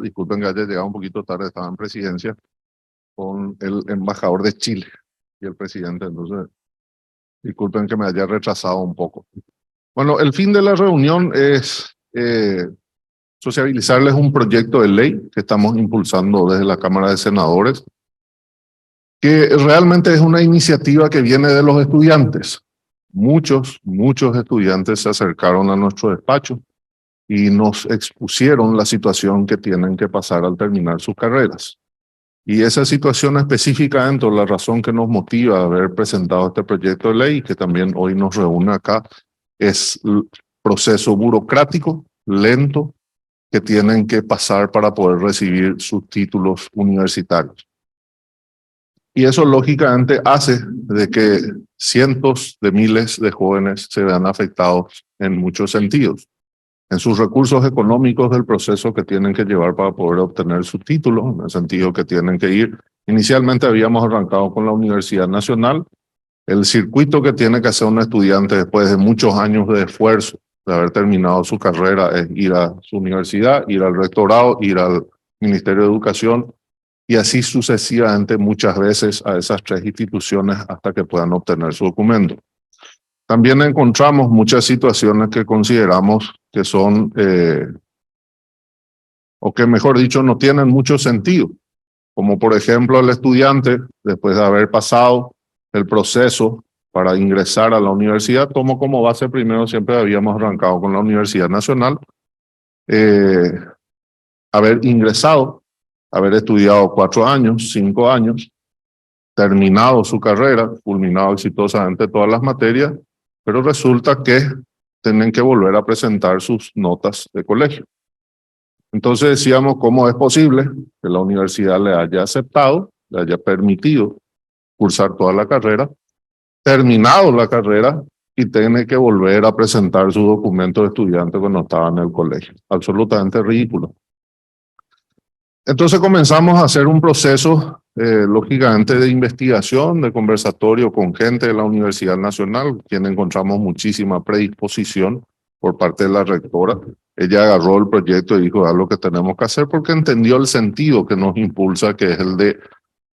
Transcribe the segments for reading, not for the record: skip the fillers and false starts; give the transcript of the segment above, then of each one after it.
Disculpen que haya llegado un poquito tarde, estaba en presidencia con el embajador de Chile y el presidente, entonces disculpen que me haya retrasado un poco. Bueno, el fin de la reunión es sociabilizarles un proyecto de ley que estamos impulsando desde la Cámara de Senadores, que realmente es una iniciativa que viene de los estudiantes. Muchos estudiantes se acercaron a nuestro despacho y nos expusieron la situación que tienen que pasar al terminar sus carreras. Y esa situación específica dentro de la razón que nos motiva a haber presentado este proyecto de ley, que también hoy nos reúne acá, es el proceso burocrático, lento, que tienen que pasar para poder recibir sus títulos universitarios. Y eso lógicamente hace de que cientos de miles de jóvenes se vean afectados en muchos sentidos. En sus recursos económicos del proceso que tienen que llevar para poder obtener su título, en el sentido que tienen que ir. Inicialmente habíamos arrancado con la Universidad Nacional. El circuito que tiene que hacer un estudiante después de muchos años de esfuerzo, de haber terminado su carrera, es ir a su universidad, ir al rectorado, ir al Ministerio de Educación y así sucesivamente muchas veces a esas tres instituciones hasta que puedan obtener su documento. También encontramos muchas situaciones que consideramos que son, o que mejor dicho, no tienen mucho sentido. Como por ejemplo el estudiante, después de haber pasado el proceso para ingresar a la universidad, tomó como base primero, siempre habíamos arrancado con la Universidad Nacional, haber ingresado, haber estudiado 4 años, 5 años, terminado su carrera, culminado exitosamente todas las materias, pero resulta que tienen que volver a presentar sus notas de colegio. Entonces decíamos, ¿cómo es posible que la universidad le haya aceptado, le haya permitido cursar toda la carrera, terminado la carrera y tiene que volver a presentar su documento de estudiante cuando estaba en el colegio? Absolutamente ridículo. Entonces comenzamos a hacer un proceso, lógicamente, de investigación, de conversatorio con gente de la Universidad Nacional, quien encontramos muchísima predisposición por parte de la rectora. Ella agarró el proyecto y dijo, lo que tenemos que hacer, porque entendió el sentido que nos impulsa, que es el de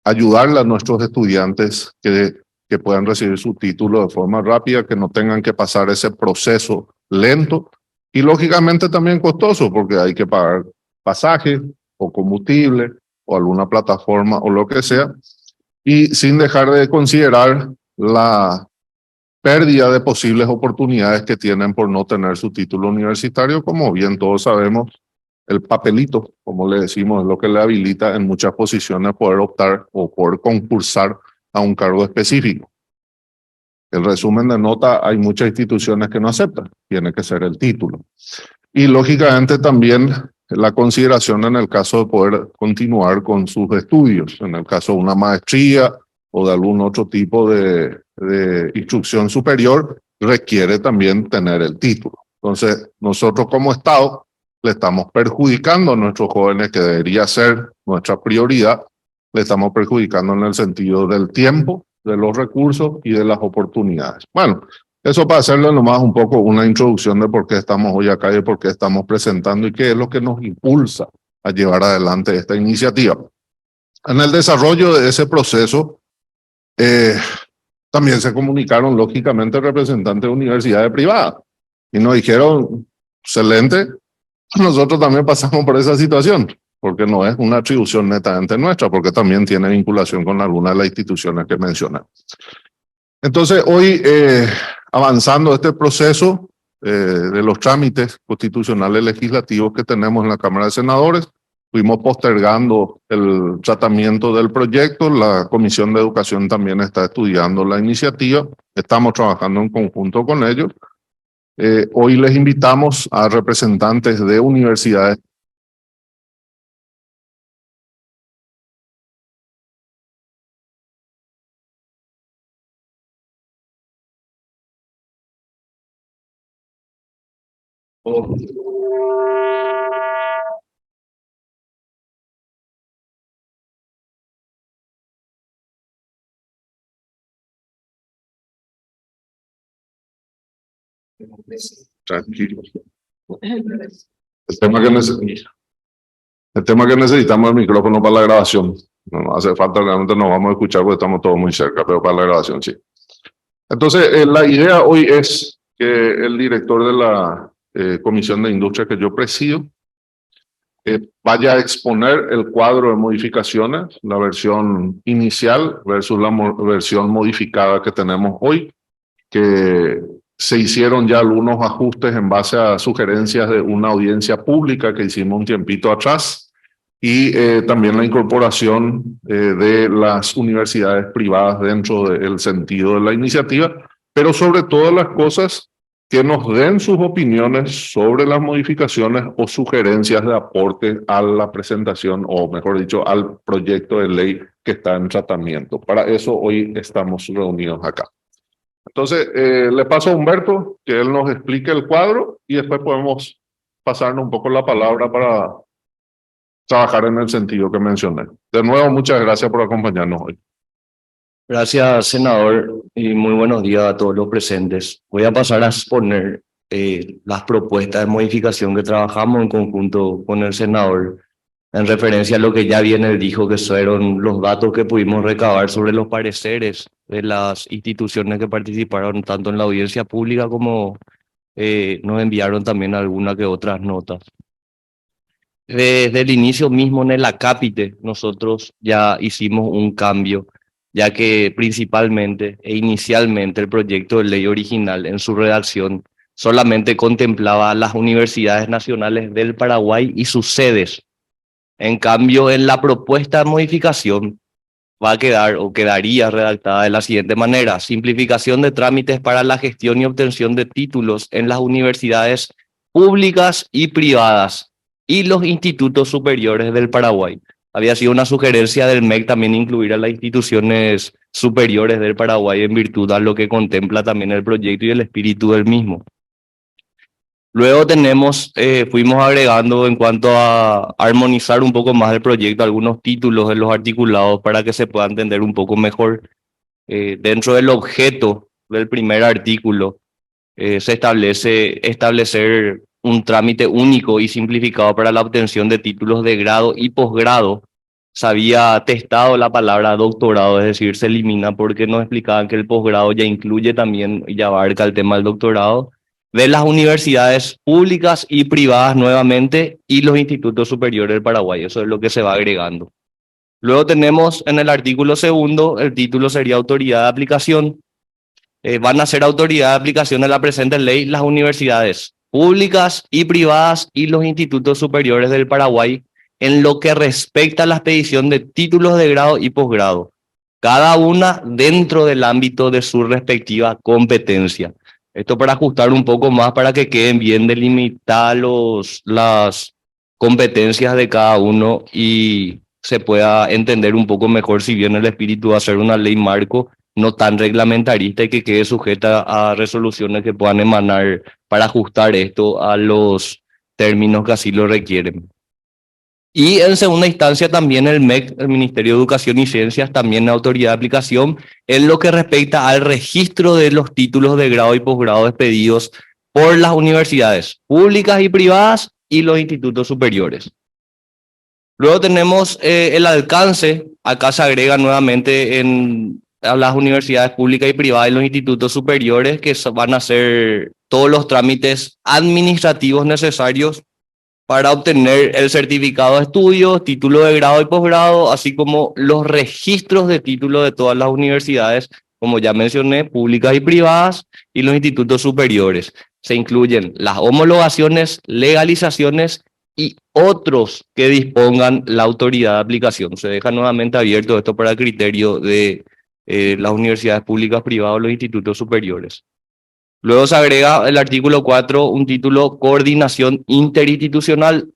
ayudarle a nuestros estudiantes que puedan recibir su título de forma rápida, que no tengan que pasar ese proceso lento y lógicamente también costoso, porque hay que pagar pasajes o combustible o alguna plataforma o lo que sea, y sin dejar de considerar la pérdida de posibles oportunidades que tienen por no tener su título universitario. Como bien todos sabemos, el papelito, como le decimos, es lo que le habilita en muchas posiciones poder optar o poder concursar a un cargo específico. El resumen de nota, hay muchas instituciones que no aceptan, tiene que ser el título. Y lógicamente también la consideración en el caso de poder continuar con sus estudios, en el caso de una maestría o de algún otro tipo de instrucción superior, requiere también tener el título. Entonces, nosotros como Estado le estamos perjudicando a nuestros jóvenes, que debería ser nuestra prioridad, le estamos perjudicando en el sentido del tiempo, de los recursos y de las oportunidades. Bueno, eso para hacerle nomás un poco una introducción de por qué estamos hoy acá y de por qué estamos presentando y qué es lo que nos impulsa a llevar adelante esta iniciativa. En el desarrollo de ese proceso, también se comunicaron lógicamente representantes de universidades privadas y nos dijeron, excelente, nosotros también pasamos por esa situación, porque no es una atribución netamente nuestra, porque también tiene vinculación con algunas de las instituciones que mencioné. Entonces, hoy, avanzando este proceso de los trámites constitucionales legislativos que tenemos en la Cámara de Senadores, fuimos postergando el tratamiento del proyecto. La Comisión de Educación también está estudiando la iniciativa. Estamos trabajando en conjunto con ellos. Hoy les invitamos a representantes de universidades. Tranquilos. El tema que El tema que necesitamos es el micrófono para la grabación. No hace falta, realmente no vamos a escuchar porque estamos todos muy cerca, pero para la grabación sí. Entonces, la idea hoy es que el director de la Comisión de Industria que yo presido vaya a exponer el cuadro de modificaciones, la versión inicial versus la versión modificada que tenemos hoy, que se hicieron ya algunos ajustes en base a sugerencias de una audiencia pública que hicimos un tiempito atrás y también la incorporación de las universidades privadas dentro del sentido de la iniciativa, pero sobre todas las cosas que nos den sus opiniones sobre las modificaciones o sugerencias de aporte a la presentación, o mejor dicho, al proyecto de ley que está en tratamiento. Para eso hoy estamos reunidos acá. Entonces, le paso a Humberto que él nos explique el cuadro y después podemos pasarnos un poco la palabra para trabajar en el sentido que mencioné. De nuevo, muchas gracias por acompañarnos hoy. Gracias, senador, y muy buenos días a todos los presentes. Voy a pasar a exponer las propuestas de modificación que trabajamos en conjunto con el senador, en referencia a lo que ya bien él dijo, que fueron los datos que pudimos recabar sobre los pareceres de las instituciones que participaron tanto en la audiencia pública como nos enviaron también algunas que otras notas. Desde el inicio mismo en el acápite nosotros ya hicimos un cambio, ya que principalmente e inicialmente el proyecto de ley original en su redacción solamente contemplaba a las universidades nacionales del Paraguay y sus sedes. En cambio, en la propuesta de modificación va a quedar o quedaría redactada de la siguiente manera: simplificación de trámites para la gestión y obtención de títulos en las universidades públicas y privadas y los institutos superiores del Paraguay. Había sido una sugerencia del MEC también incluir a las instituciones superiores del Paraguay en virtud a lo que contempla también el proyecto y el espíritu del mismo. Luego fuimos agregando en cuanto a armonizar un poco más el proyecto algunos títulos de los articulados para que se pueda entender un poco mejor. Dentro del objeto del primer artículo se establecer un trámite único y simplificado para la obtención de títulos de grado y posgrado. Se había testado la palabra doctorado, es decir, se elimina porque nos explicaban que el posgrado ya incluye también, ya abarca el tema del doctorado, de las universidades públicas y privadas nuevamente y los institutos superiores del Paraguay. Eso es lo que se va agregando. Luego tenemos en el artículo segundo, el título sería autoridad de aplicación. Van a ser autoridad de aplicación de la presente ley las universidades públicas y privadas y los institutos superiores del Paraguay en lo que respecta a la expedición de títulos de grado y posgrado, cada una dentro del ámbito de su respectiva competencia. Esto para ajustar un poco más para que queden bien delimitadas las competencias de cada uno y se pueda entender un poco mejor, si bien el espíritu va a ser una ley marco no tan reglamentarista y que quede sujeta a resoluciones que puedan emanar para ajustar esto a los términos que así lo requieren. Y en segunda instancia también el MEC, el Ministerio de Educación y Ciencias, también la autoridad de aplicación, en lo que respecta al registro de los títulos de grado y posgrado expedidos por las universidades públicas y privadas y los institutos superiores. Luego tenemos el alcance. Acá se agrega nuevamente a las universidades públicas y privadas y los institutos superiores, que van a hacer todos los trámites administrativos necesarios para obtener el certificado de estudios, título de grado y posgrado, así como los registros de títulos de todas las universidades, como ya mencioné, públicas y privadas, y los institutos superiores. Se incluyen las homologaciones, legalizaciones y otros que dispongan la autoridad de aplicación. Se deja nuevamente abierto esto para el criterio de las universidades públicas, privadas o los institutos superiores. Luego se agrega el artículo 4, un título coordinación interinstitucional.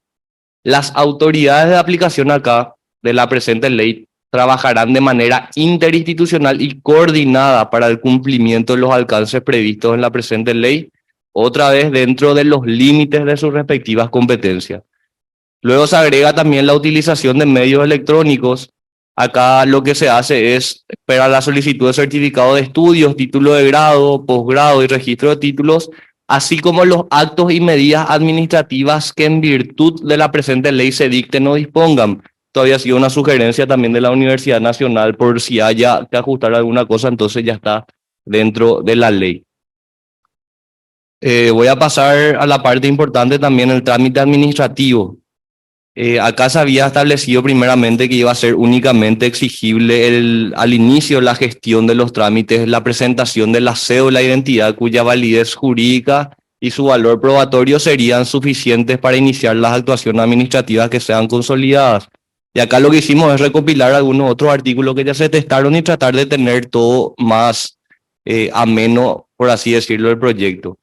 Las autoridades de aplicación acá de la presente ley trabajarán de manera interinstitucional y coordinada para el cumplimiento de los alcances previstos en la presente ley, otra vez dentro de los límites de sus respectivas competencias. Luego se agrega también la utilización de medios electrónicos. Acá lo que se hace es esperar la solicitud de certificado de estudios, título de grado, posgrado y registro de títulos así como los actos y medidas administrativas que en virtud de la presente ley se dicten o dispongan. Todavía ha sido una sugerencia también de la Universidad Nacional por si haya que ajustar alguna cosa, entonces ya está dentro de la ley. Voy a pasar a la parte importante también, el trámite administrativo. Acá se había establecido primeramente que iba a ser únicamente exigible al inicio la gestión de los trámites, la presentación de la cédula de identidad cuya validez jurídica y su valor probatorio serían suficientes para iniciar las actuaciones administrativas que sean consolidadas. Y acá lo que hicimos es recopilar algunos otros artículos que ya se testaron y tratar de tener todo más ameno, por así decirlo, el proyecto.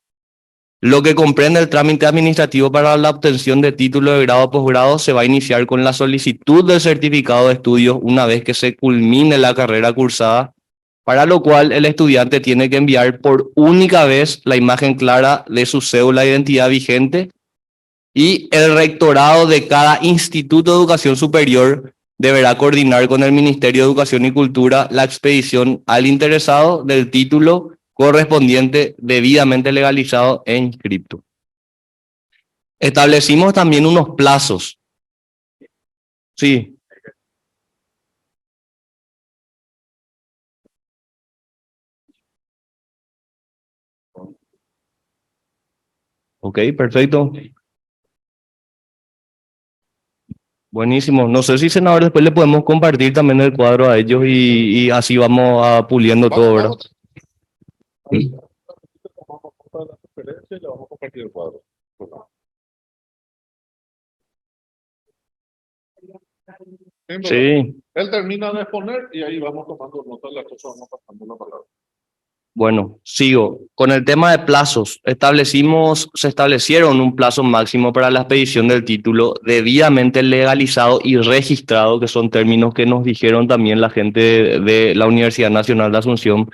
Lo que comprende el trámite administrativo para la obtención de título de grado o posgrado se va a iniciar con la solicitud del certificado de estudios una vez que se culmine la carrera cursada, para lo cual el estudiante tiene que enviar por única vez la imagen clara de su cédula de identidad vigente y el rectorado de cada instituto de educación superior deberá coordinar con el Ministerio de Educación y Cultura la expedición al interesado del título correspondiente debidamente legalizado e inscripto. Establecimos también unos plazos. Sí. Ok, perfecto. Buenísimo. No sé si, senador, después le podemos compartir también el cuadro a ellos y así vamos puliendo todo, ¿verdad? Sí. Sí. Él termina de exponer y ahí vamos tomando nota de las cosas, vamos pasando la palabra. Bueno, sigo. Con el tema de plazos, se establecieron un plazo máximo para la expedición del título debidamente legalizado y registrado, que son términos que nos dijeron también la gente de la Universidad Nacional de Asunción,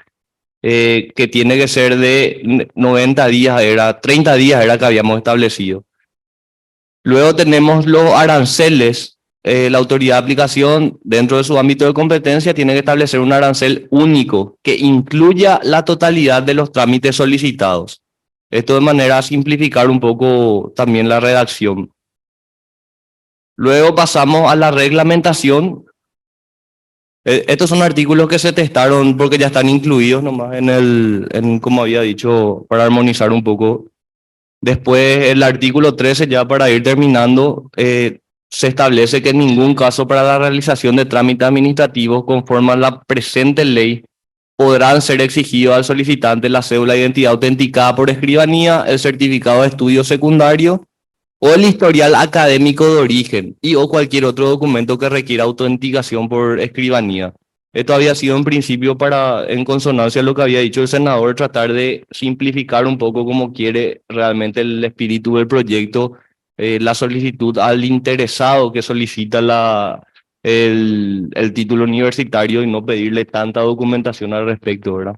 que tiene que ser de 90 días, 30 días era que habíamos establecido. Luego tenemos los aranceles. La autoridad de aplicación, dentro de su ámbito de competencia, tiene que establecer un arancel único que incluya la totalidad de los trámites solicitados. Esto de manera a simplificar un poco también la redacción. Luego pasamos a la reglamentación. Estos son artículos que se testaron porque ya están incluidos nomás como había dicho, para armonizar un poco. Después, el artículo 13, ya para ir terminando, se establece que en ningún caso para la realización de trámites administrativos conforme a la presente ley podrán ser exigidos al solicitante la cédula de identidad autenticada por escribanía, el certificado de estudio secundario o el historial académico de origen y o cualquier otro documento que requiera autenticación por escribanía. Esto había sido en principio en consonancia a lo que había dicho el senador, tratar de simplificar un poco como quiere realmente el espíritu del proyecto, la solicitud al interesado que solicita el título universitario y no pedirle tanta documentación al respecto, ¿verdad?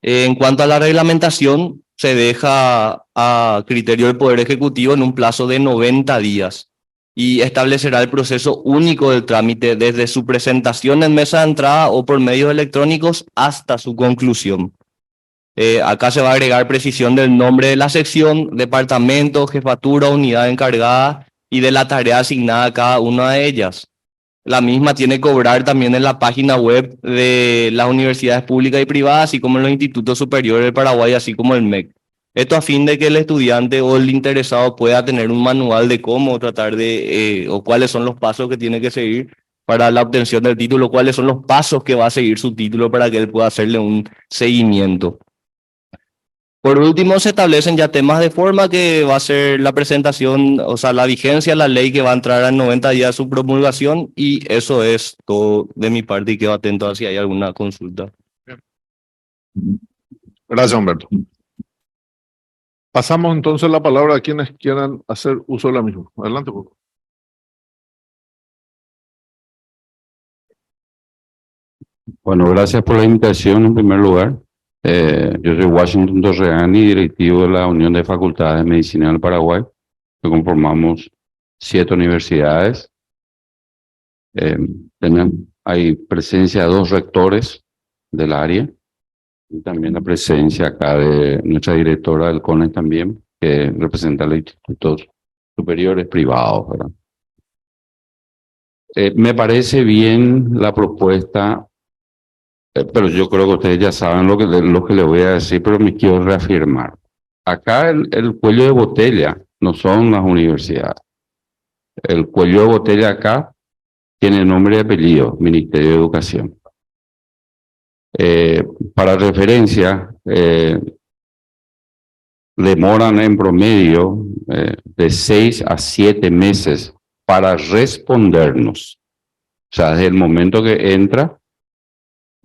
En cuanto a la reglamentación, se deja a criterio del Poder Ejecutivo en un plazo de 90 días y establecerá el proceso único del trámite desde su presentación en mesa de entrada o por medios electrónicos hasta su conclusión. Acá se va a agregar precisión del nombre de la sección, departamento, jefatura, unidad encargada y de la tarea asignada a cada una de ellas. La misma tiene que cobrar también en la página web de las universidades públicas y privadas, así como en los institutos superiores del Paraguay, así como el MEC. Esto a fin de que el estudiante o el interesado pueda tener un manual de cómo tratar o cuáles son los pasos que tiene que seguir para la obtención del título, cuáles son los pasos que va a seguir su título para que él pueda hacerle un seguimiento. Por último, se establecen ya temas de forma que va a ser la presentación, o sea, la vigencia de la ley que va a entrar en 90 días de su promulgación y eso es todo de mi parte y quedo atento a si hay alguna consulta. Gracias, Humberto. Pasamos entonces la palabra a quienes quieran hacer uso de la misma. Adelante, por favor. Bueno, gracias por la invitación en primer lugar. Yo soy Washington Torreani, directivo de la Unión de Facultades de Medicina del Paraguay, que conformamos 7 universidades. Hay presencia de 2 rectores del área Y también la presencia acá de nuestra directora del CONES también, que representa los institutos superiores privados, ¿verdad? Me parece bien la propuesta, pero yo creo que ustedes ya saben lo que les voy a decir, pero me quiero reafirmar. Acá el cuello de botella no son las universidades. El cuello de botella acá tiene nombre y apellido, Ministerio de Educación. Para referencia, demoran en promedio de 6 a 7 meses para respondernos. O sea, desde el momento que entra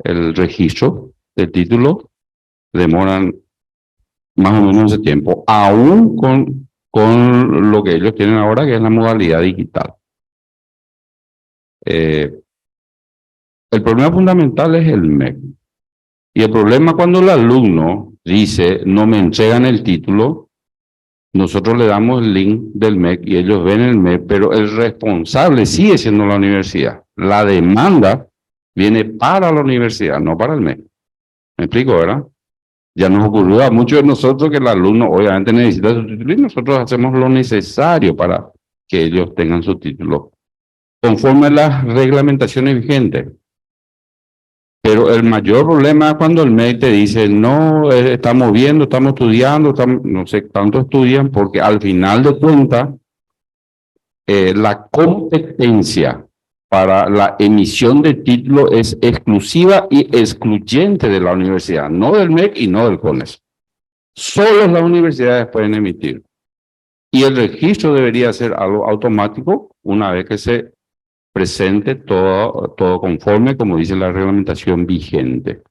el registro del título, demoran más o menos ese tiempo, aún con lo que ellos tienen ahora, que es la modalidad digital. El problema fundamental es el MEC. Y el problema cuando el alumno dice, no me entregan el título, nosotros le damos el link del MEC y ellos ven el MEC, pero el responsable sigue siendo la universidad. La demanda viene para la universidad, no para el MEC. ¿Me explico, verdad? Ya nos ocurrió a muchos de nosotros que el alumno obviamente necesita su título y nosotros hacemos lo necesario para que ellos tengan su título, conforme a las reglamentaciones vigentes. Pero el mayor problema es cuando el MEC te dice, no, estamos viendo, estamos estudiando, no sé cuánto estudian, porque al final de cuentas, la competencia para la emisión de título es exclusiva y excluyente de la universidad, no del MEC y no del CONES. Solo las universidades pueden emitir. Y el registro debería ser algo automático una vez que se presente todo conforme, como dice la reglamentación vigente.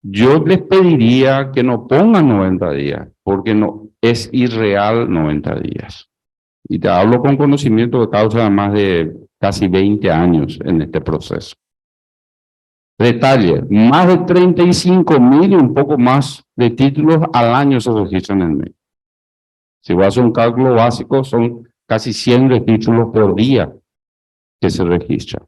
Yo les pediría que no pongan 90 días, porque no es irreal 90 días. Y te hablo con conocimiento de causa de más de casi 20 años en este proceso. Detalle, más de 35.000 y un poco más de títulos al año se registran en el MEC. Si voy a hacer un cálculo básico, son casi 100 registros por día que se registra.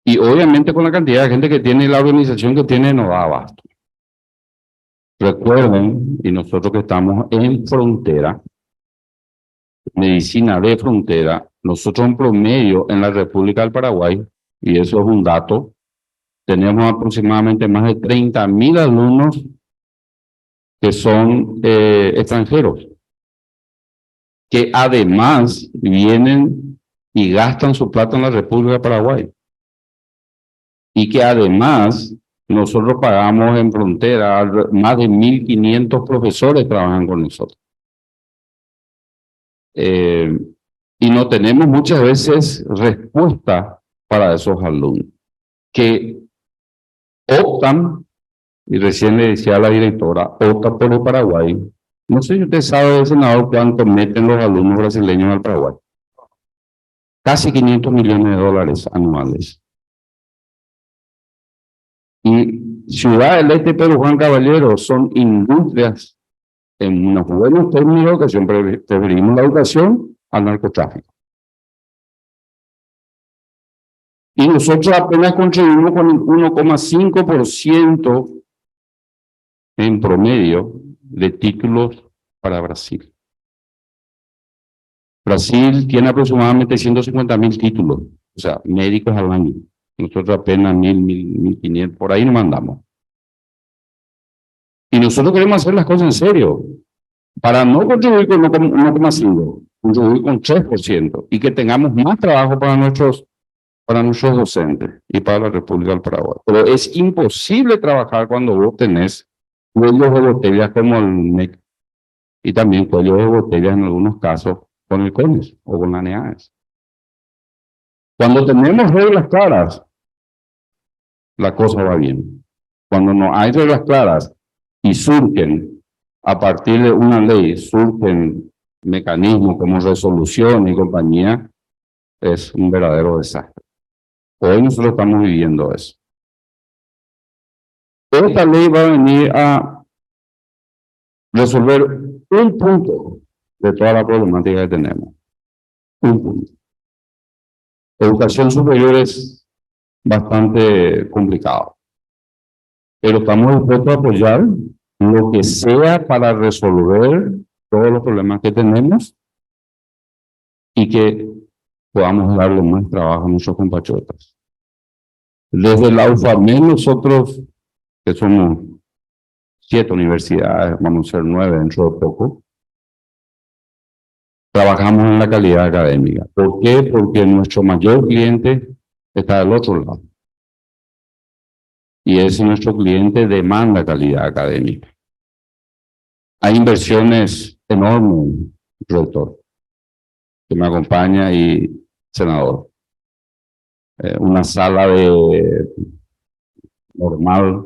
Y obviamente con la cantidad de gente que tiene, la organización que tiene, no da abasto. Recuerden, y nosotros que estamos en frontera, medicina de frontera, nosotros en promedio en la República del Paraguay, y eso es un dato, tenemos aproximadamente más de 30.000 alumnos que son extranjeros, que además vienen y gastan su plata en la República de Paraguay. Y que además nosotros pagamos en frontera, más de 1.500 profesores trabajan con nosotros. Y no tenemos muchas veces respuesta para esos alumnos que optan, y recién le decía a la directora, optan por el Paraguay. No sé si usted sabe, senador, cuánto meten los alumnos brasileños al Paraguay. Casi 500 millones de dólares anuales. Y Ciudad del Este, Pedro Juan Caballero, son industrias en unos buenos términos de educación, preferimos la educación al narcotráfico. Y nosotros apenas contribuimos con el 1,5% en promedio de títulos para Brasil. Brasil tiene aproximadamente 150.000 títulos, o sea, médicos al año. Nosotros apenas 1.500, por ahí nos mandamos. Y nosotros queremos hacer las cosas en serio, para no contribuir con 1,5, contribuir con 3%, y que tengamos más trabajo para nuestros docentes y para la República del Paraguay. Pero es imposible trabajar cuando vos tenés cuellos de botella como el MEC, y también cuellos de botella en algunos casos con el CONES o con la NEAES. Cuando tenemos reglas claras, la cosa va bien. Cuando no hay reglas claras y surgen, a partir de una ley, surgen mecanismos como resolución y compañía, es un verdadero desastre. Hoy nosotros estamos viviendo eso. Esta ley va a venir a resolver un punto de toda la problemática que tenemos. Un punto. Educación superior es bastante complicado. Pero estamos dispuestos a apoyar lo que sea para resolver todos los problemas que tenemos y que podamos darle más trabajo a nuestros compatriotas. Desde la UFAMED, nosotros, que somos 7 universidades, vamos a ser 9 dentro de poco, trabajamos en la calidad académica. ¿Por qué? Porque nuestro mayor cliente está del otro lado. Y ese nuestro cliente demanda calidad académica. Hay inversiones enormes, rector, que me acompaña y senador. Una sala normal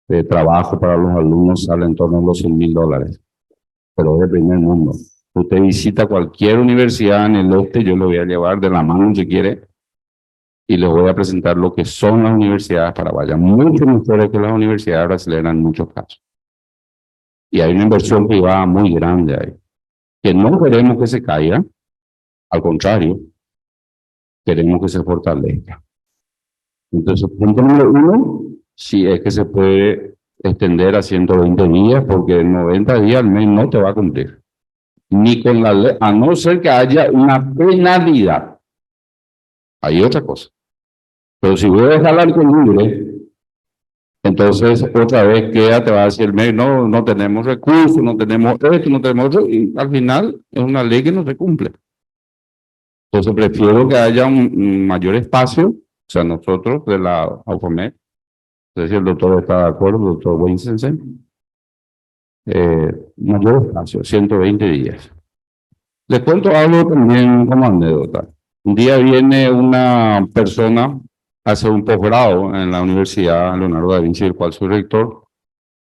de trabajo para los alumnos sale en torno a los $100,000, pero es de primer mundo. Usted visita cualquier universidad en el este, yo lo voy a llevar de la mano si quiere, y les voy a presentar lo que son las universidades paraguayas, mucho mejores que las universidades brasileñas en muchos casos. Y hay una inversión privada muy grande ahí, que no queremos que se caiga, al contrario, queremos que se fortalezca. Entonces, punto número 1, si es que se puede extender a 120 días, porque en 90 días al mes no te va a cumplir. Ni con la ley, a no ser que haya una penalidad. Hay otra cosa. Pero si voy a dejar el arco libre, entonces otra vez queda, te va a decir el MEC, no tenemos recursos, no tenemos esto, no tenemos otro, y al final es una ley que no se cumple. Entonces prefiero que haya un mayor espacio, o sea, nosotros de la AUFAMED, no sé si el doctor está de acuerdo, el doctor Winsensen, mayor espacio, 120 días. Les cuento algo también como anécdota. Un día viene una persona a hacer un posgrado en la Universidad Leonardo da Vinci, del cual soy rector,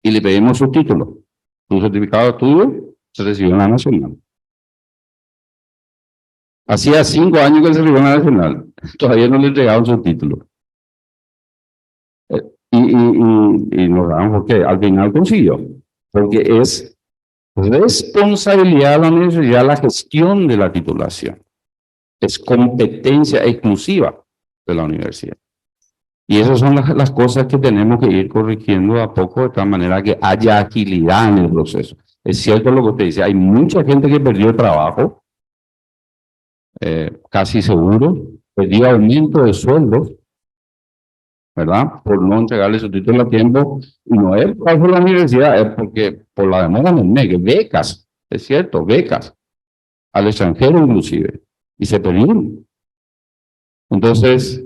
y le pedimos su título. Su certificado de estudio se recibió en la Nacional. Hacía 5 años que se recibió en la Nacional, todavía no le entregaron su título. Y nos damos porque al final consiguió, porque es responsabilidad de la universidad la gestión de la titulación. Es competencia exclusiva de la universidad. Y esas son las cosas que tenemos que ir corrigiendo a poco, de tal manera que haya agilidad en el proceso. Es cierto lo que usted dice, hay mucha gente que perdió el trabajo, casi seguro, perdió aumento de sueldos, ¿verdad? Por no entregarle su título a tiempo, y no es por la universidad, es porque por la demora en el MEC, becas, es cierto, becas, al extranjero inclusive, y se perdieron. Entonces,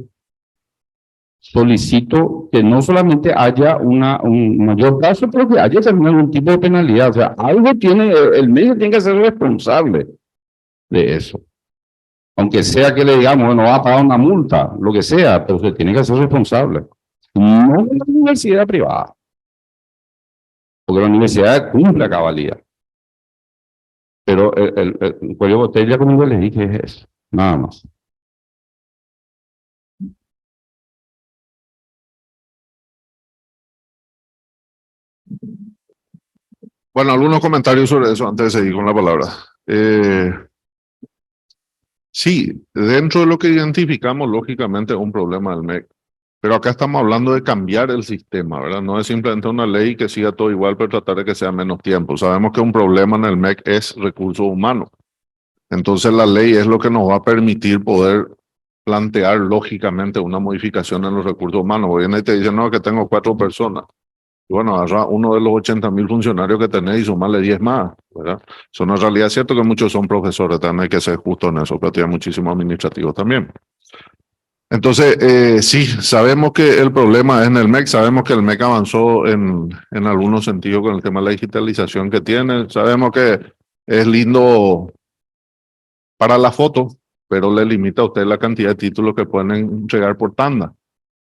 solicito que no solamente haya un mayor caso, pero que haya también algún tipo de penalidad. O sea, algo tiene, el medio tiene que ser responsable de eso. Aunque sea que le digamos, bueno, va a pagar una multa, lo que sea, pero se tiene que ser responsable. No de la universidad privada. Porque la universidad cumple a cabalidad. Pero el cuello de botella, como yo les dije, es eso, nada más. Bueno, algunos comentarios sobre eso antes de seguir con la palabra. Sí, dentro de lo que identificamos, lógicamente es un problema del MEC. Pero acá estamos hablando de cambiar el sistema, ¿verdad? No es simplemente una ley que siga todo igual, pero tratar de que sea menos tiempo. Sabemos que un problema en el MEC es recursos humanos. Entonces la ley es lo que nos va a permitir poder plantear lógicamente una modificación en los recursos humanos. Viene y te dicen, no, que tengo 4 personas. Y bueno, agarra uno de los 80,000 funcionarios que tenés y sumarle 10 más, ¿verdad? Eso no es realidad. Es cierto que muchos son profesores, también hay que ser justo en eso, pero tiene muchísimos administrativos también. Entonces, sí, sabemos que el problema es en el MEC, sabemos que el MEC avanzó en algunos sentidos con el tema de la digitalización que tiene, sabemos que es lindo para la foto, pero le limita a usted la cantidad de títulos que pueden entregar por tanda.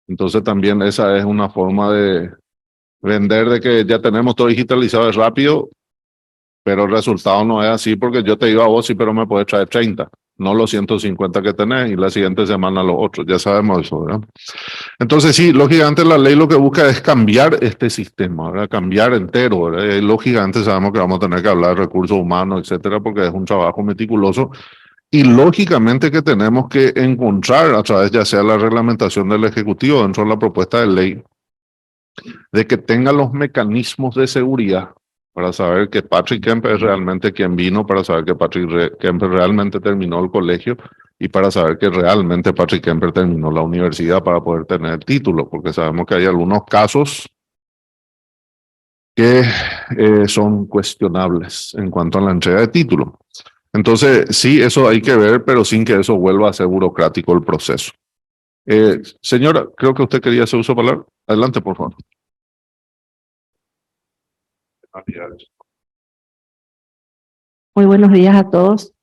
Entonces también esa es una forma de vender de que ya tenemos todo digitalizado, es rápido, pero el resultado no es así porque yo te digo a vos, sí, pero me puedes traer 30, no los 150 que tenés y la siguiente semana los otros, ya sabemos eso, ¿verdad? Entonces sí, lógicamente la ley lo que busca es cambiar este sistema, ¿verdad? Cambiar entero, ¿verdad? Lógicamente sabemos que vamos a tener que hablar de recursos humanos, etcétera, porque es un trabajo meticuloso Y lógicamente que tenemos que encontrar a través ya sea la reglamentación del Ejecutivo dentro de la propuesta de ley, de que tenga los mecanismos de seguridad para saber que Patrick Kemp es realmente quien vino, para saber que Kemp realmente terminó el colegio y para saber que realmente Patrick Kemp terminó la universidad para poder tener el título, porque sabemos que hay algunos casos que son cuestionables en cuanto a la entrega de título. Entonces, sí, eso hay que ver, pero sin que eso vuelva a ser burocrático el proceso. Señora, creo que usted quería hacer uso de palabra. Adelante, por favor. Muy buenos días a todos.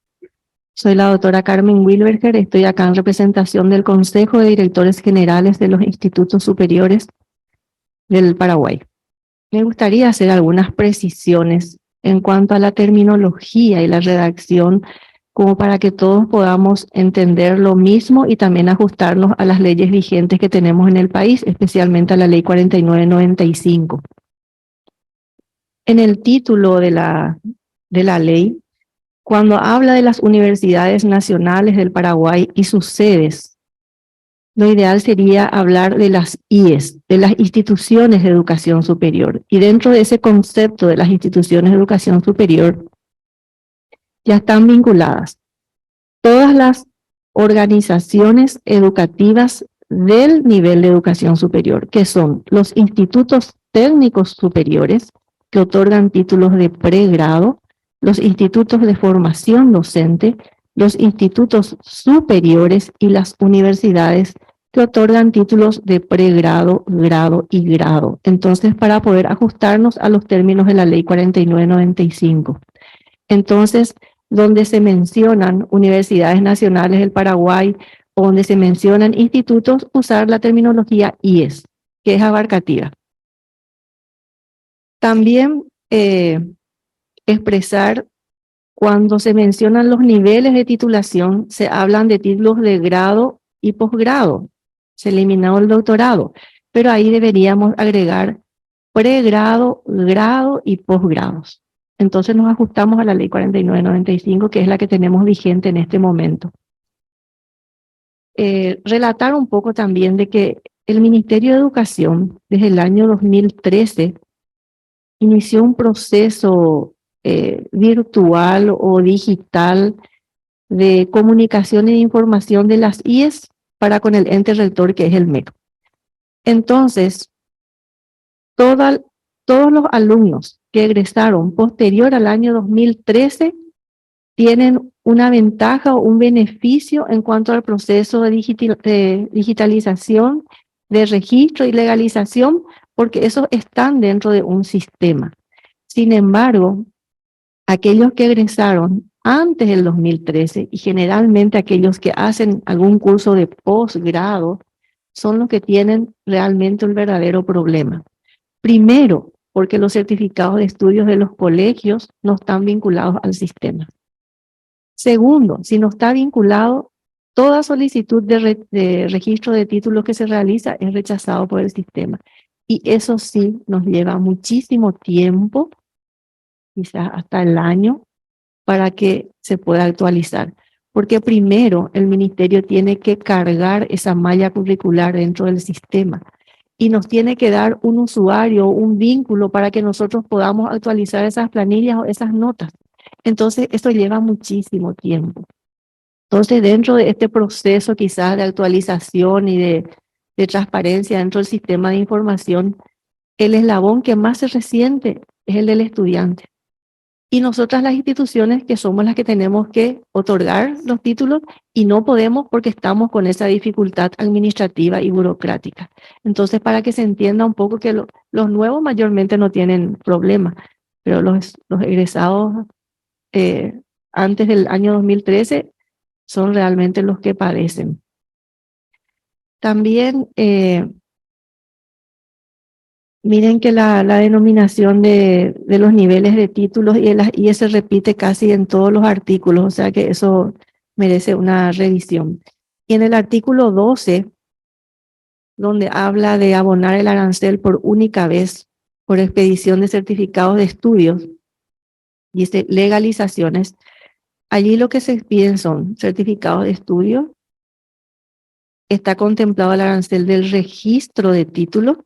Soy la doctora Carmen Wilberger. Estoy acá en representación del Consejo de Directores Generales de los Institutos Superiores del Paraguay. Me gustaría hacer algunas precisiones en cuanto a la terminología y la redacción, como para que todos podamos entender lo mismo y también ajustarnos a las leyes vigentes que tenemos en el país, especialmente a la Ley 4995. En el título de la ley, cuando habla de las universidades nacionales del Paraguay y sus sedes, lo ideal sería hablar de las IES, de las instituciones de educación superior. Y dentro de ese concepto de las instituciones de educación superior, ya están vinculadas todas las organizaciones educativas del nivel de educación superior, que son los institutos técnicos superiores, que otorgan títulos de pregrado, los institutos de formación docente, los institutos superiores y las universidades que otorgan títulos de pregrado, grado y grado. Entonces, para poder ajustarnos a los términos de la Ley 4995. Entonces, donde se mencionan universidades nacionales del Paraguay, o donde se mencionan institutos, usar la terminología IES, que es abarcativa. También expresar cuando se mencionan los niveles de titulación, se hablan de títulos de grado y posgrado. Se eliminó el doctorado, pero ahí deberíamos agregar pregrado, grado y posgrados. Entonces nos ajustamos a la Ley 4995, que es la que tenemos vigente en este momento. Relatar un poco también de que el Ministerio de Educación, desde el año 2013, inició un proceso virtual o digital de comunicación y de información de las IES para con el ente rector, que es el MEC. Entonces, todos los alumnos que egresaron posterior al año 2013 tienen una ventaja o un beneficio en cuanto al proceso de digitalización, de registro y legalización, porque esos están dentro de un sistema. Sin embargo, aquellos que egresaron antes del 2013 y generalmente aquellos que hacen algún curso de posgrado son los que tienen realmente un verdadero problema. Primero, porque los certificados de estudios de los colegios no están vinculados al sistema. Segundo, si no está vinculado, toda solicitud de registro de títulos que se realiza es rechazado por el sistema. Y eso sí nos lleva muchísimo tiempo, quizás hasta el año, para que se pueda actualizar. Porque primero el ministerio tiene que cargar esa malla curricular dentro del sistema y nos tiene que dar un usuario, un vínculo para que nosotros podamos actualizar esas planillas o esas notas. Entonces, esto lleva muchísimo tiempo. Entonces, dentro de este proceso quizás de actualización y de transparencia dentro del sistema de información, el eslabón que más se resiente es el del estudiante. Y nosotras las instituciones que somos las que tenemos que otorgar los títulos y no podemos porque estamos con esa dificultad administrativa y burocrática. Entonces, para que se entienda un poco que los nuevos mayormente no tienen problema, pero los egresados antes del año 2013 son realmente los que padecen. También miren que la denominación de los niveles de títulos y de las IES se repite casi en todos los artículos, o sea que eso merece una revisión. Y en el artículo 12, donde habla de abonar el arancel por única vez por expedición de certificados de estudios, dice legalizaciones, Allí lo que se piden son certificados de estudio, está contemplado el arancel del registro de título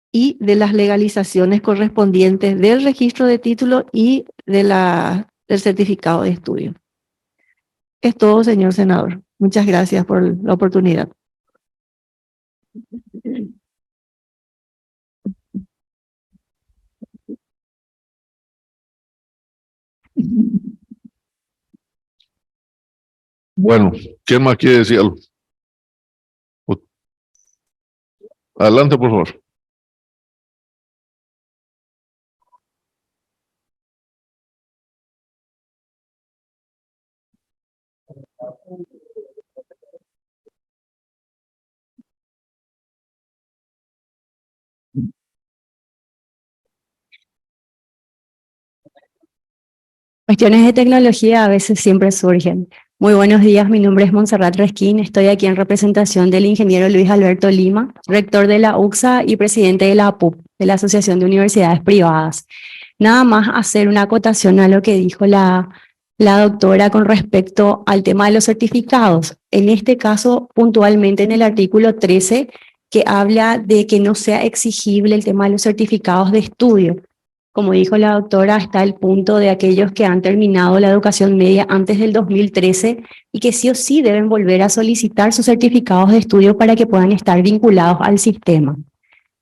y de las legalizaciones correspondientes del registro de título y del certificado de estudio. Es todo, señor senador. Muchas gracias por la oportunidad. Bueno, ¿quién más quiere decir algo? Adelante, por favor. Cuestiones de tecnología a veces siempre surgen. Muy buenos días, mi nombre es Montserrat Resquín, estoy aquí en representación del ingeniero Luis Alberto Lima, rector de la UCSA y presidente de la APUP, de la Asociación de Universidades Privadas. Nada más hacer una acotación a lo que dijo la doctora con respecto al tema de los certificados. En este caso, puntualmente en el artículo 13, que habla de que no sea exigible el tema de los certificados de estudio. Como dijo la doctora, está el punto de aquellos que han terminado la educación media antes del 2013 y que sí o sí deben volver a solicitar sus certificados de estudio para que puedan estar vinculados al sistema.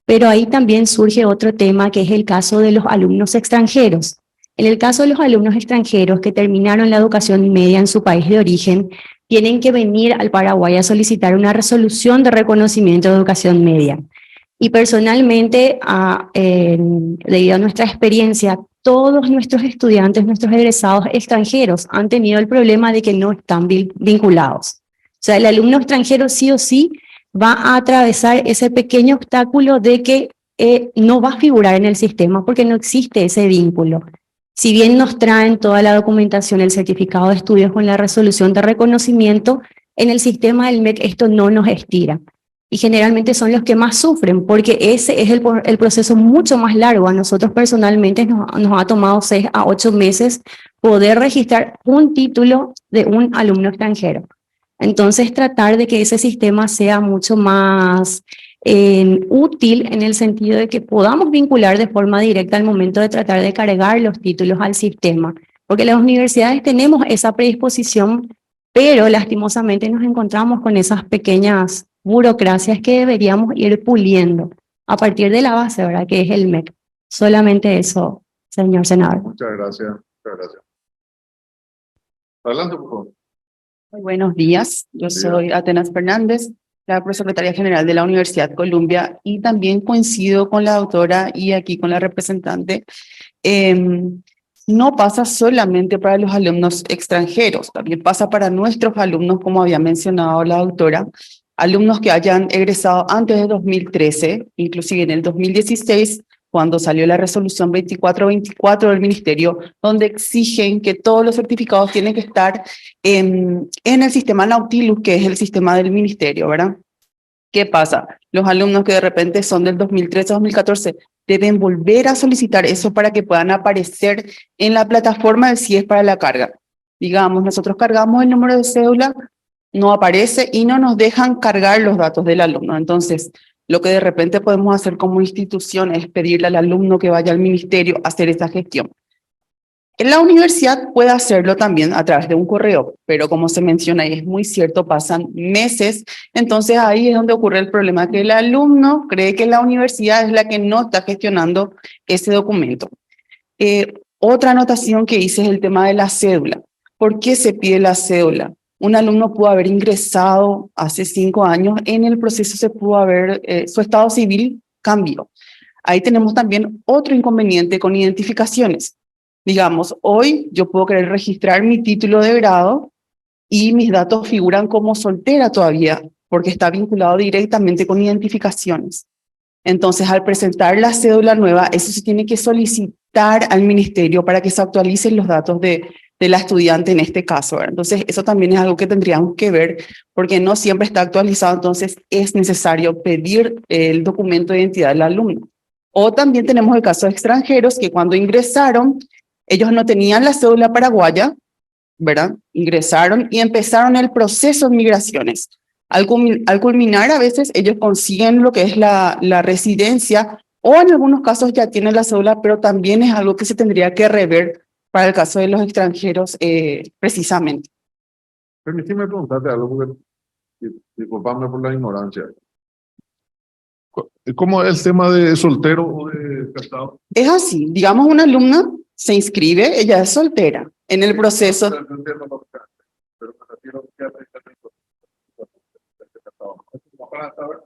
Pero ahí también surge otro tema, que es el caso de los alumnos extranjeros. En el caso de los alumnos extranjeros que terminaron la educación media en su país de origen, tienen que venir al Paraguay a solicitar una resolución de reconocimiento de educación media. Y personalmente, debido a nuestra experiencia, todos nuestros estudiantes, nuestros egresados extranjeros han tenido el problema de que no están vinculados. O sea, el alumno extranjero sí o sí va a atravesar ese pequeño obstáculo de que no va a figurar en el sistema porque no existe ese vínculo. Si bien nos traen toda la documentación, el certificado de estudios con la resolución de reconocimiento, en el sistema del MEC esto no nos estira. Y generalmente son los que más sufren, porque ese es el proceso mucho más largo. A nosotros personalmente nos ha tomado 6 a 8 meses poder registrar un título de un alumno extranjero. Entonces, tratar de que ese sistema sea mucho más útil en el sentido de que podamos vincular de forma directa al momento de tratar de cargar los títulos al sistema. Porque las universidades tenemos esa predisposición, pero lastimosamente nos encontramos con esas pequeñas burocracias que deberíamos ir puliendo a partir de la base, ¿verdad? Que es el MEC. Solamente eso, señor senador. Muchas gracias. Muchas gracias. Adelante, por favor. Muy buenos días, yo soy Atenas Fernández, la prosecretaria general de la Universidad Columbia, y también coincido con la doctora y aquí con la representante. No pasa solamente para los alumnos extranjeros, también pasa para nuestros alumnos, como había mencionado la doctora, alumnos que hayan egresado antes de 2013, inclusive en el 2016, cuando salió la resolución 2424 del Ministerio, donde exigen que todos los certificados tienen que estar en el sistema Nautilus, que es el sistema del Ministerio, ¿verdad? ¿Qué pasa? Los alumnos que de repente son del 2013 a 2014 deben volver a solicitar eso para que puedan aparecer en la plataforma del CIES para la carga. Digamos, nosotros cargamos el número de cédula, no aparece y no nos dejan cargar los datos del alumno. Entonces, lo que de repente podemos hacer como institución es pedirle al alumno que vaya al ministerio a hacer esa gestión. En la universidad puede hacerlo también a través de un correo, pero como se menciona y es muy cierto, pasan meses, entonces ahí es donde ocurre el problema, que el alumno cree que la universidad es la que no está gestionando ese documento. Otra anotación que hice es el tema de la cédula. ¿Por qué se pide la cédula? Un alumno pudo haber ingresado hace 5 años, en el proceso se pudo haber, su estado civil cambió. Ahí tenemos también otro inconveniente con identificaciones. Digamos, hoy yo puedo querer registrar mi título de grado y mis datos figuran como soltera todavía, porque está vinculado directamente con identificaciones. Entonces, al presentar la cédula nueva, eso se tiene que solicitar al ministerio para que se actualicen los datos de la estudiante en este caso, ¿verdad? Entonces, eso también es algo que tendríamos que ver, porque no siempre está actualizado, entonces es necesario pedir el documento de identidad del alumno. O también tenemos el caso de extranjeros que cuando ingresaron, ellos no tenían la cédula paraguaya, ¿verdad? Ingresaron y empezaron el proceso de migraciones. Al culminar, a veces ellos consiguen lo que es la residencia o en algunos casos ya tienen la cédula, pero también es algo que se tendría que rever para el caso de los extranjeros precisamente. Permíteme preguntarte algo, porque disculpame por la ignorancia. ¿Cómo es el tema de soltero o de casado? Es así, digamos, una alumna se inscribe, ella es soltera. En el proceso,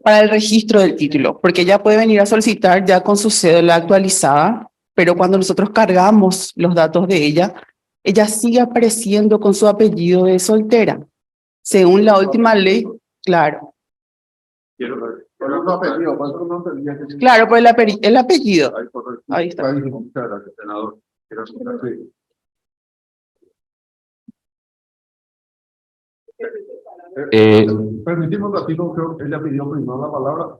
para el registro del título, porque ella puede venir a solicitar ya con su cédula actualizada, pero cuando nosotros cargamos los datos de ella sigue apareciendo con su apellido de soltera. Según la última ley, claro. Claro, por el apellido. Ahí está. Muchas gracias, senador. Permitimos un ratito, creo que ella pidió primero la palabra.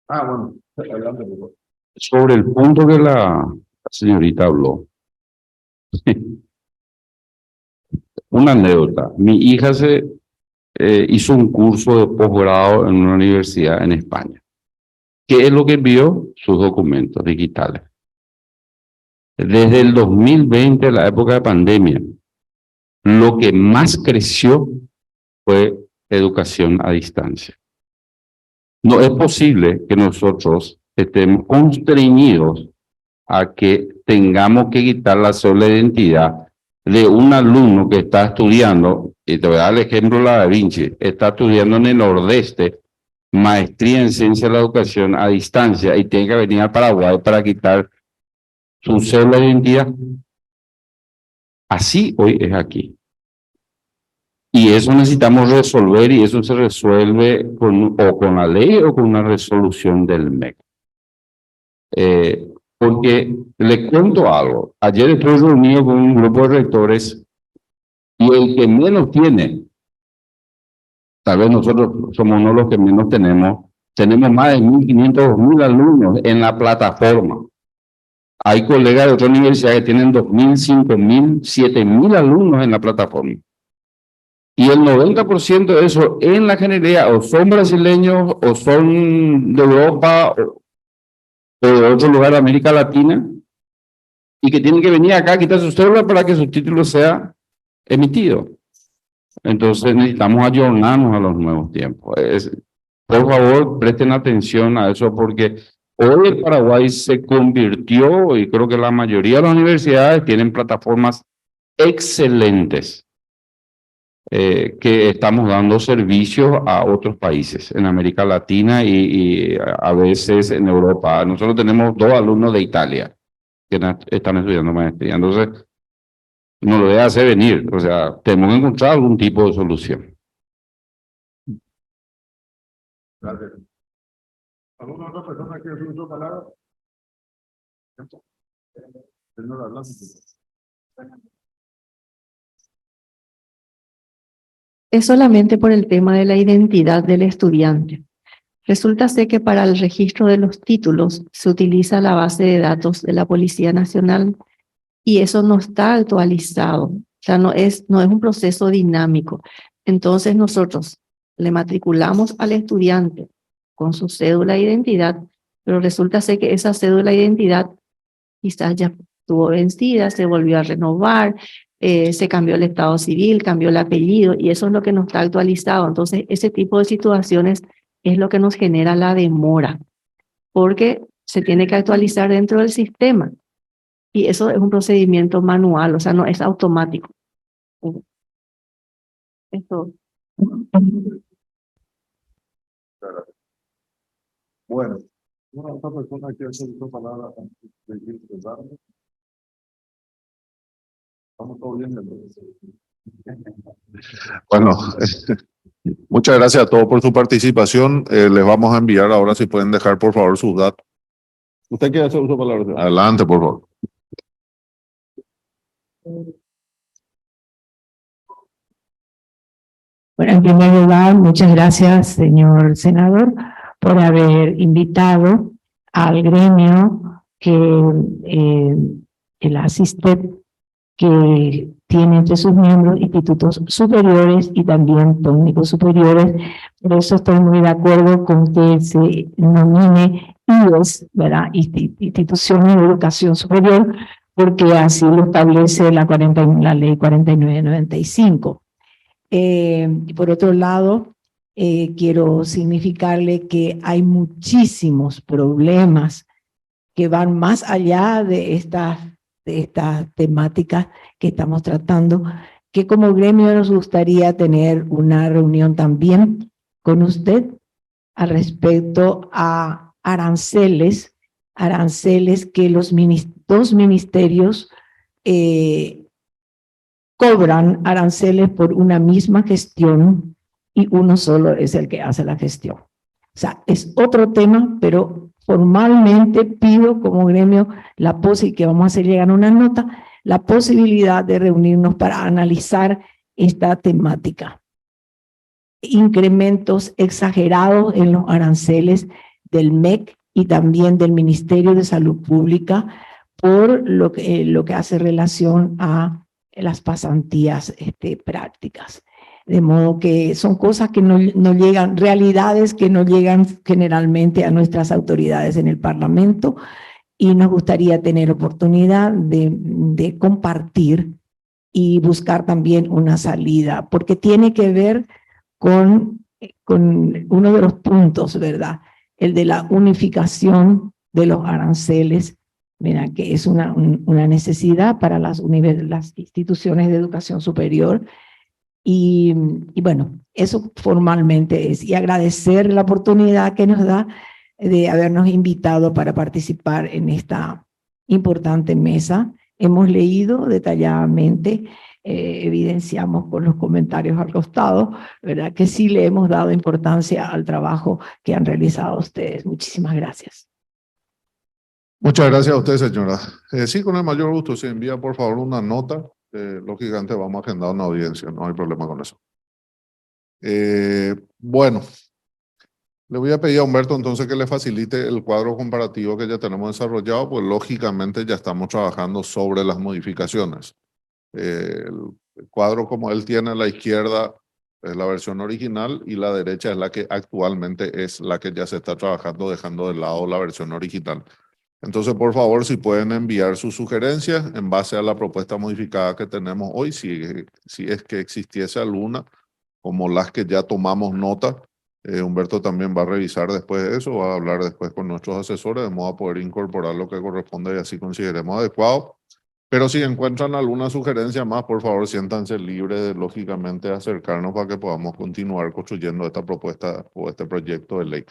Ah, bueno, adelante, por favor. Sobre el punto que la señorita habló. Una anécdota. Mi hija hizo un curso de posgrado en una universidad en España. ¿Qué es lo que envió? Sus documentos digitales. Desde el 2020, la época de pandemia, lo que más creció fue educación a distancia. No es posible que nosotros estemos constreñidos a que tengamos que quitar la sola identidad de un alumno que está estudiando, y te voy a dar el ejemplo de la Da Vinci, está estudiando en el Nordeste, maestría en ciencia de la educación a distancia, y tiene que venir al Paraguay para quitar su cédula de identidad. Así hoy es aquí. Y eso necesitamos resolver, y eso se resuelve o con la ley o con una resolución del MEC. Porque le cuento algo. Ayer estuve reunido con un grupo de rectores y el que menos tiene, tal vez nosotros somos uno de los que menos tenemos más de 1.500, 2.000 alumnos en la plataforma. Hay colegas de otras universidades que tienen 2.000, 5.000, 7.000 alumnos en la plataforma. Y el 90% de eso en la generalidad o son brasileños o son de Europa o de otro lugar de América Latina y que tienen que venir acá a quitar su cédula para que su título sea emitido. Entonces necesitamos ayornarnos a los nuevos tiempos. Por favor, presten atención a eso porque hoy el Paraguay se convirtió, y creo que la mayoría de las universidades tienen plataformas excelentes que estamos dando servicios a otros países en América Latina y a veces en Europa. Nosotros tenemos 2 alumnos de Italia que están estudiando maestría. Entonces, no lo debe hacer venir. O sea, tenemos que encontrar algún tipo de solución. Gracias. ¿Alguna otra persona quiere decir su palabra? Señor Adelante. Es solamente por el tema de la identidad del estudiante. Resulta ser que para el registro de los títulos se utiliza la base de datos de la Policía Nacional y eso no está actualizado, o sea, no es un proceso dinámico. Entonces nosotros le matriculamos al estudiante con su cédula de identidad, pero resulta ser que esa cédula de identidad quizás ya estuvo vencida, se volvió a renovar, se cambió el estado civil, cambió el apellido y eso es lo que no está actualizado. Entonces ese tipo de situaciones es lo que nos genera la demora, porque se tiene que actualizar dentro del sistema y eso es un procedimiento manual, o sea, no es automático. Esto. Bueno, una otra persona quiere hacer su palabra antes de ir cerrando. Estamos todos bien. Bueno, muchas gracias a todos por su participación. Les vamos a enviar ahora, si pueden dejar por favor sus datos. ¿Usted quiere hacer su palabra? Adelante, por favor. Bueno, en primer lugar, muchas gracias, señor senador, por haber invitado al gremio que el ASISTEP, que tiene entre sus miembros institutos superiores y también técnicos superiores. Por eso estoy muy de acuerdo con que se nomine IES, ¿verdad? Instituciones de Educación Superior, porque así lo establece la ley 4995. Y por otro lado, quiero significarle que hay muchísimos problemas que van más allá de estas temáticas que estamos tratando, que como gremio nos gustaría tener una reunión también con usted al respecto a aranceles que los dos ministerios cobran aranceles por una misma gestión y uno solo es el que hace la gestión. O sea, es otro tema, pero formalmente pido como gremio que vamos a hacer llegar una nota, la posibilidad de reunirnos para analizar esta temática. Incrementos exagerados en los aranceles del MEC y también del Ministerio de Salud Pública por lo que hace relación a las pasantías prácticas. De modo que son cosas que no llegan, realidades que no llegan generalmente a nuestras autoridades en el Parlamento, y nos gustaría tener oportunidad de compartir y buscar también una salida, porque tiene que ver con uno de los puntos, ¿verdad? El de la unificación de los aranceles, mira, que es una necesidad para las instituciones de educación superior. Y bueno, eso formalmente es. Y agradecer la oportunidad que nos da de habernos invitado para participar en esta importante mesa. Hemos leído detalladamente, evidenciamos con los comentarios al costado, ¿verdad? Que sí le hemos dado importancia al trabajo que han realizado ustedes. Muchísimas gracias. Muchas gracias a usted, señora. Sí, con el mayor gusto, se envía por favor una nota. Lógicamente vamos a agendar una audiencia, no hay problema con eso. Bueno, le voy a pedir a Humberto entonces que le facilite el cuadro comparativo que ya tenemos desarrollado, pues lógicamente ya estamos trabajando sobre las modificaciones. El cuadro como él tiene a la izquierda es la versión original y la derecha es la que actualmente es la que ya se está trabajando, dejando de lado la versión original. Entonces, por favor, si pueden enviar sus sugerencias en base a la propuesta modificada que tenemos hoy, si es que existiese alguna, como las que ya tomamos nota. Humberto también va a revisar después de eso, va a hablar después con nuestros asesores, de modo a poder incorporar lo que corresponde y así consideremos adecuado. Pero si encuentran alguna sugerencia más, por favor, siéntanse libres de, lógicamente, acercarnos para que podamos continuar construyendo esta propuesta o este proyecto de ley.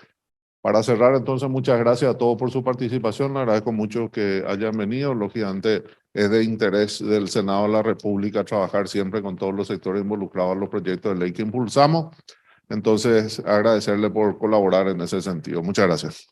Para cerrar, entonces, muchas gracias a todos por su participación. Le agradezco mucho que hayan venido. Lógicamente, es de interés del Senado de la República trabajar siempre con todos los sectores involucrados en los proyectos de ley que impulsamos. Entonces, agradecerle por colaborar en ese sentido. Muchas gracias.